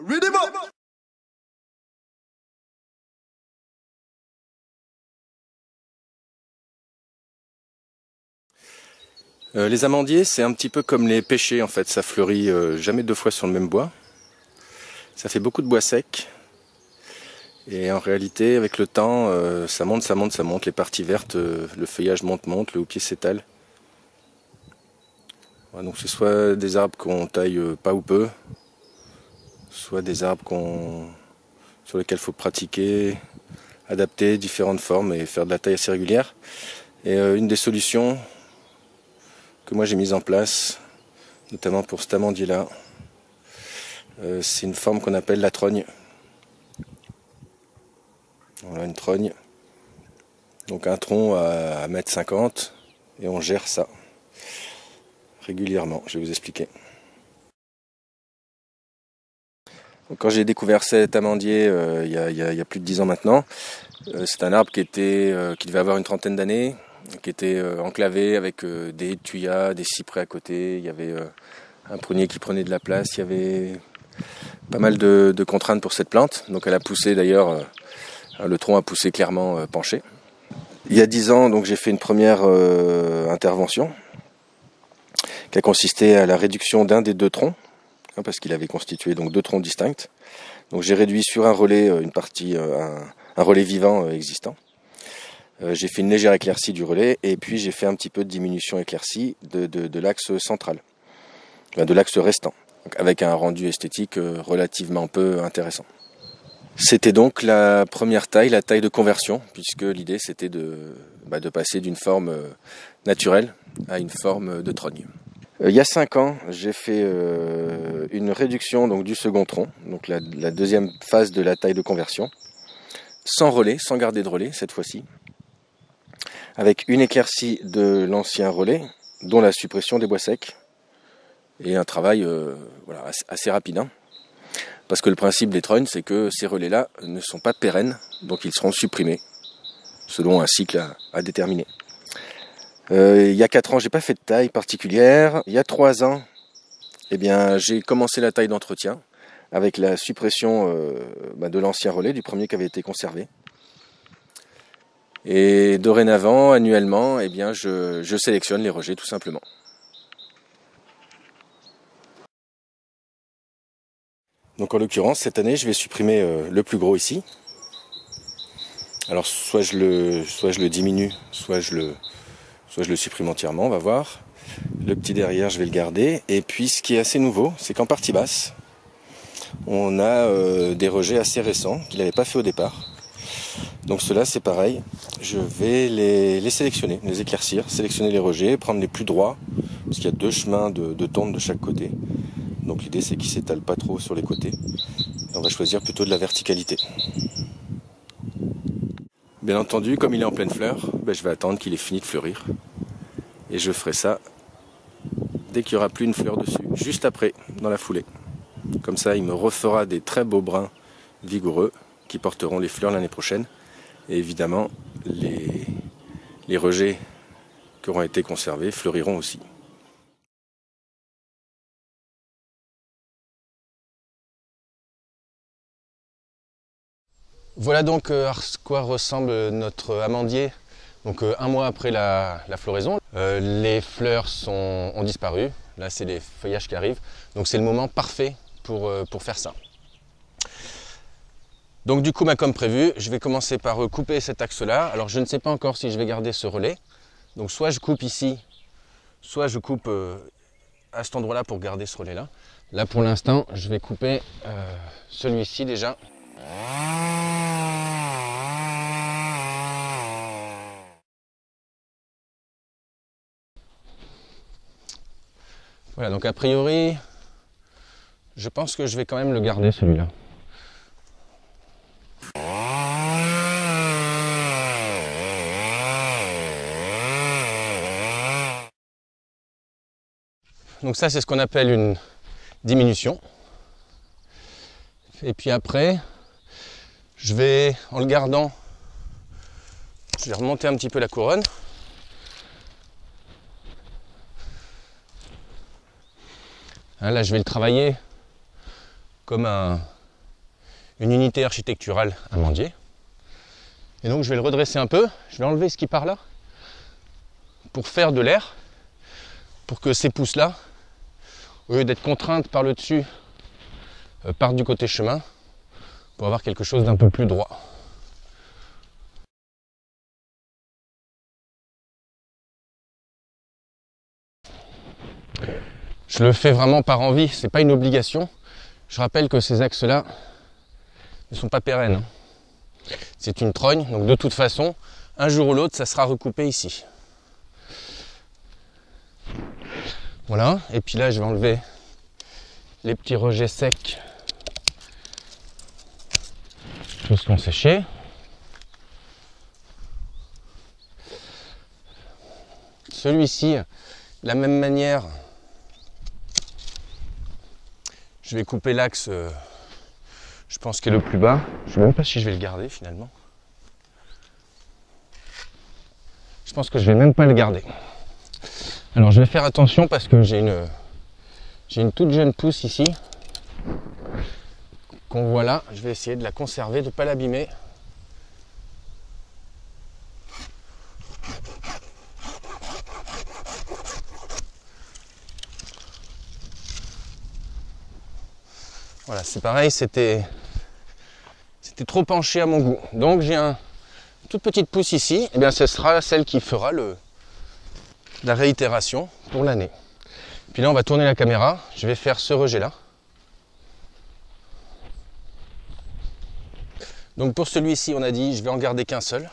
Read him up. Les amandiers, c'est un petit peu comme les pêchers en fait, ça fleurit jamais deux fois sur le même bois. Ça fait beaucoup de bois sec. Et en réalité, avec le temps, ça monte, ça monte, ça monte. Les parties vertes, le feuillage monte, monte, le houppier s'étale. Voilà, donc c'est soit des arbres qu'on taille pas ou peu, soit des arbres sur lesquels il faut pratiquer, adapter différentes formes et faire de la taille assez régulière. Et une des solutions que moi j'ai mise en place, notamment pour cet amandier-là, c'est une forme qu'on appelle la trogne. Voilà une trogne, donc un tronc à 1,50 m et on gère ça régulièrement, je vais vous expliquer. Donc, quand j'ai découvert cet amandier il y a plus de 10 ans maintenant, c'est un arbre qui devait avoir une trentaine d'années, qui était enclavé avec des tuyas, des cyprès à côté, il y avait un prunier qui prenait de la place, il y avait pas mal de contraintes pour cette plante, donc elle a poussé d'ailleurs. Le tronc a poussé clairement penché. Il y a 10 ans, donc j'ai fait une première intervention qui a consisté à la réduction d'un des deux troncs, parce qu'il avait constitué donc deux troncs distincts. Donc j'ai réduit sur un relais une partie, un relais vivant existant. J'ai fait une légère éclaircie du relais et puis j'ai fait un petit peu de diminution éclaircie de l'axe central, de l'axe restant, donc avec un rendu esthétique relativement peu intéressant. C'était donc la première taille, la taille de conversion, puisque l'idée c'était de passer d'une forme naturelle à une forme de trogne. Il y a 5 ans, j'ai fait une réduction donc, du second tronc, donc la deuxième phase de la taille de conversion, sans relais, sans garder de relais cette fois-ci, avec une éclaircie de l'ancien relais, dont la suppression des bois secs, et un travail assez rapide. Parce que le principe des trognes, c'est que ces relais-là ne sont pas pérennes, donc ils seront supprimés, selon un cycle à déterminer. Il y a 4 ans, j'ai pas fait de taille particulière. Il y a 3 ans, j'ai commencé la taille d'entretien, avec la suppression de l'ancien relais, du premier qui avait été conservé. Et dorénavant, annuellement, je sélectionne les rejets tout simplement. Donc en l'occurrence, cette année, je vais supprimer le plus gros ici. Alors soit je le diminue, soit je le supprime entièrement, on va voir. Le petit derrière, je vais le garder. Et puis ce qui est assez nouveau, c'est qu'en partie basse, on a des rejets assez récents qu'il n'avait pas fait au départ. Donc ceux-là, c'est pareil. Je vais les sélectionner, les éclaircir, sélectionner les rejets, prendre les plus droits, parce qu'il y a 2 chemins de tonte de chaque côté. Donc l'idée c'est qu'il ne s'étale pas trop sur les côtés. Et on va choisir plutôt de la verticalité. Bien entendu, comme il est en pleine fleur, je vais attendre qu'il ait fini de fleurir. Et je ferai ça dès qu'il n'y aura plus une fleur dessus, juste après, dans la foulée. Comme ça, il me refera des très beaux brins vigoureux qui porteront les fleurs l'année prochaine. Et évidemment, les rejets qui auront été conservés fleuriront aussi. Voilà donc à quoi ressemble notre amandier. Donc 1 mois après la floraison, les fleurs ont disparu. Là c'est les feuillages qui arrivent. Donc c'est le moment parfait pour faire ça. Donc du coup, comme prévu, je vais commencer par couper cet axe-là. Alors je ne sais pas encore si je vais garder ce relais. Donc soit je coupe ici, soit je coupe à cet endroit-là pour garder ce relais-là. Là pour l'instant, je vais couper celui-ci déjà. Voilà, donc a priori, je pense que je vais quand même le garder celui-là. Donc ça, c'est ce qu'on appelle une diminution. Et puis après, je vais, en le gardant, je vais remonter un petit peu la couronne. Là, je vais le travailler comme une unité architecturale amandier. Et donc je vais le redresser un peu, je vais enlever ce qui part là, pour faire de l'air, pour que ces pousses-là, au lieu d'être contraintes par le dessus, partent du côté chemin, pour avoir quelque chose d'un peu plus droit. Je le fais vraiment par envie, c'est pas une obligation. Je rappelle que ces axes-là ne sont pas pérennes, hein. C'est une trogne, donc de toute façon, un jour ou l'autre, ça sera recoupé ici. Voilà, et puis là, je vais enlever les petits rejets secs, tout ce qu'on séché. Celui-ci, de la même manière, je vais couper l'axe, je pense qu'il est le plus bas. Je ne sais même pas si je vais le garder finalement. Je pense que je vais même pas le garder. Alors je vais faire attention parce que j'ai une toute jeune pousse ici qu'on voit là. Je vais essayer de la conserver, de ne pas l'abîmer. Voilà, c'est pareil, c'était trop penché à mon goût. Donc j'ai une toute petite pousse ici, et bien ce sera celle qui fera la réitération pour l'année. Puis là on va tourner la caméra, je vais faire ce rejet là. Donc pour celui-ci on a dit je vais en garder qu'un seul.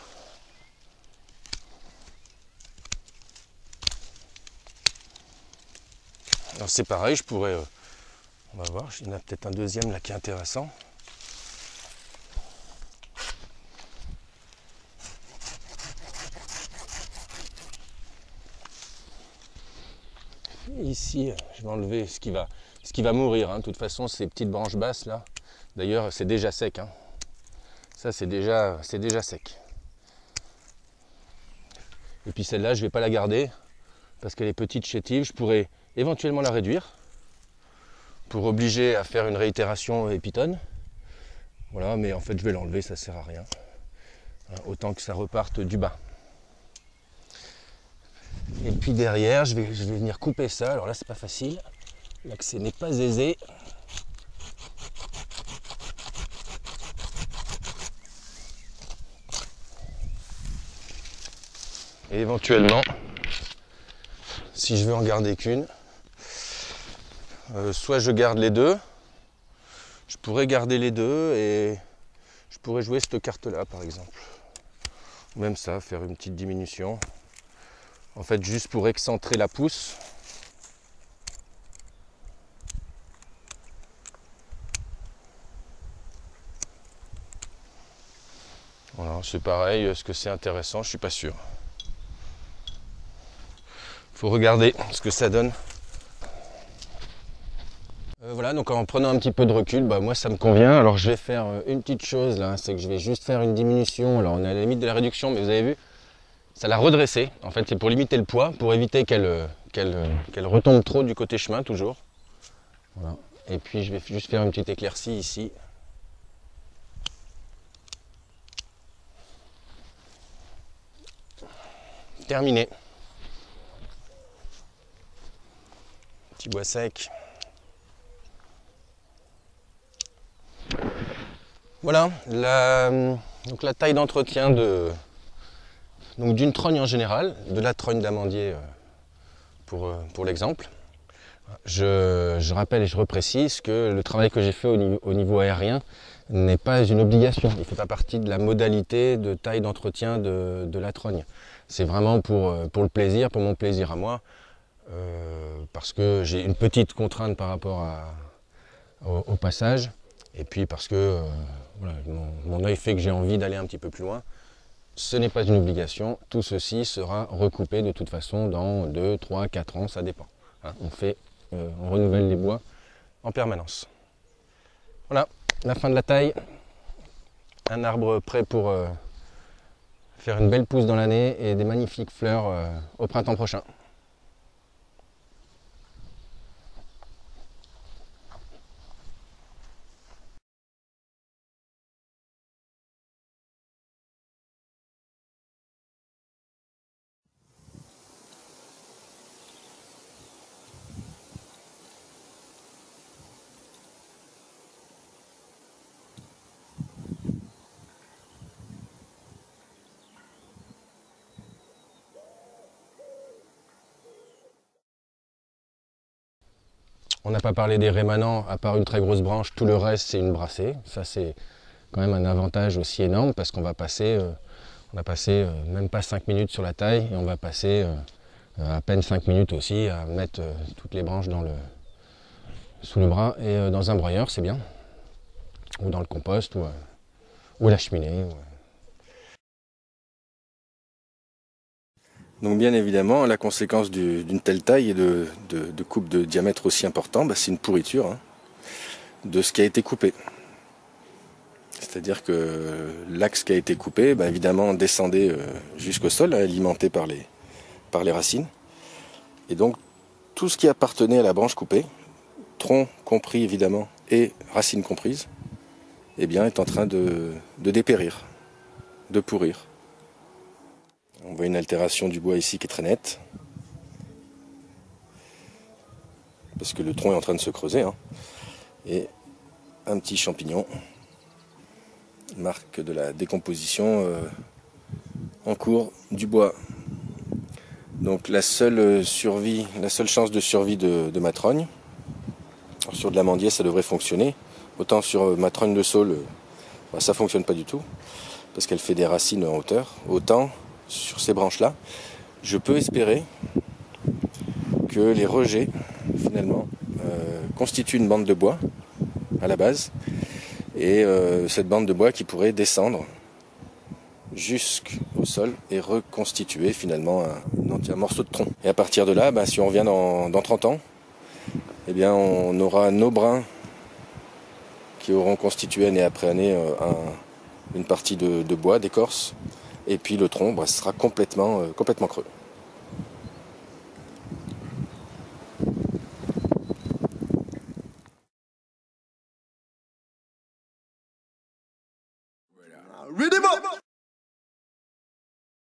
Alors c'est pareil, je pourrais, on va voir, il y en a peut-être un deuxième là qui est intéressant. Ici, je vais enlever ce qui va mourir, hein. De toute façon, ces petites branches basses là, d'ailleurs, c'est déjà sec, hein. Ça, c'est déjà sec. Et puis celle-là, je ne vais pas la garder parce qu'elle est petite chétive. Je pourrais éventuellement la réduire pour obliger à faire une réitération épitone. Voilà, mais en fait, je vais l'enlever, ça ne sert à rien. Autant que ça reparte du bas. Et puis derrière, je vais venir couper ça. Alors là, c'est pas facile. L'accès n'est pas aisé. Et éventuellement, si je veux en garder qu'une, soit je garde les deux. Je pourrais garder les deux et je pourrais jouer cette carte-là, par exemple. Même ça, faire une petite diminution. En fait, juste pour excentrer la pousse. Voilà, c'est pareil. Est-ce que c'est intéressant? Je suis pas sûr. Faut regarder ce que ça donne. Voilà, donc en prenant un petit peu de recul, moi ça me convient. Alors je vais faire une petite chose là, c'est que je vais juste faire une diminution. Alors on est à la limite de la réduction, mais vous avez vu, ça l'a redressé. En fait, c'est pour limiter le poids, pour éviter qu'elle retombe trop du côté chemin toujours. Voilà. Et puis je vais juste faire une petite éclaircie ici. Terminé. Petit bois sec. Voilà, donc la taille d'entretien d'une trogne en général, de la trogne d'amandier pour l'exemple. Je rappelle et je reprécise que le travail que j'ai fait au niveau aérien n'est pas une obligation. Il ne fait pas partie de la modalité de taille d'entretien de la trogne. C'est vraiment pour le plaisir, pour mon plaisir à moi, parce que j'ai une petite contrainte par rapport au passage. Et puis parce que voilà, mon œil fait que j'ai envie d'aller un petit peu plus loin. Ce n'est pas une obligation. Tout ceci sera recoupé de toute façon dans 2, 3, 4 ans, ça dépend. Hein, on renouvelle les bois en permanence. Voilà, la fin de la taille. Un arbre prêt pour faire une belle pousse dans l'année et des magnifiques fleurs au printemps prochain. On n'a pas parlé des rémanents, à part une très grosse branche, tout le reste c'est une brassée. Ça c'est quand même un avantage aussi énorme parce qu'on va passer, même pas 5 minutes sur la taille et on va passer à peine 5 minutes aussi à mettre toutes les branches sous le bras et dans un broyeur c'est bien. Ou dans le compost ou à la cheminée. Donc bien évidemment, la conséquence d'une telle taille et de coupe de diamètre aussi important, bah, c'est une pourriture hein, de ce qui a été coupé. C'est-à-dire que l'axe qui a été coupé, bah, évidemment, descendait jusqu'au sol, alimenté par les racines. Et donc, tout ce qui appartenait à la branche coupée, tronc compris évidemment, et racines comprises, eh bien, est en train de dépérir, de pourrir. On voit une altération du bois ici qui est très nette. Parce que le tronc est en train de se creuser. Hein. Et un petit champignon, marque de la décomposition en cours du bois. Donc la seule chance de survie de ma trogne, alors sur de l'amandier ça devrait fonctionner. Autant sur ma trogne de saule, ça ne fonctionne pas du tout. Parce qu'elle fait des racines en hauteur. Autant sur ces branches-là, je peux espérer que les rejets, finalement, constituent une bande de bois à la base, et cette bande de bois qui pourrait descendre jusqu'au sol et reconstituer finalement un morceau de tronc. Et à partir de là, si on revient dans 30 ans, eh bien on aura nos brins qui auront constitué année après année une partie de bois, d'écorce, et puis le tronc sera complètement creux. Ready,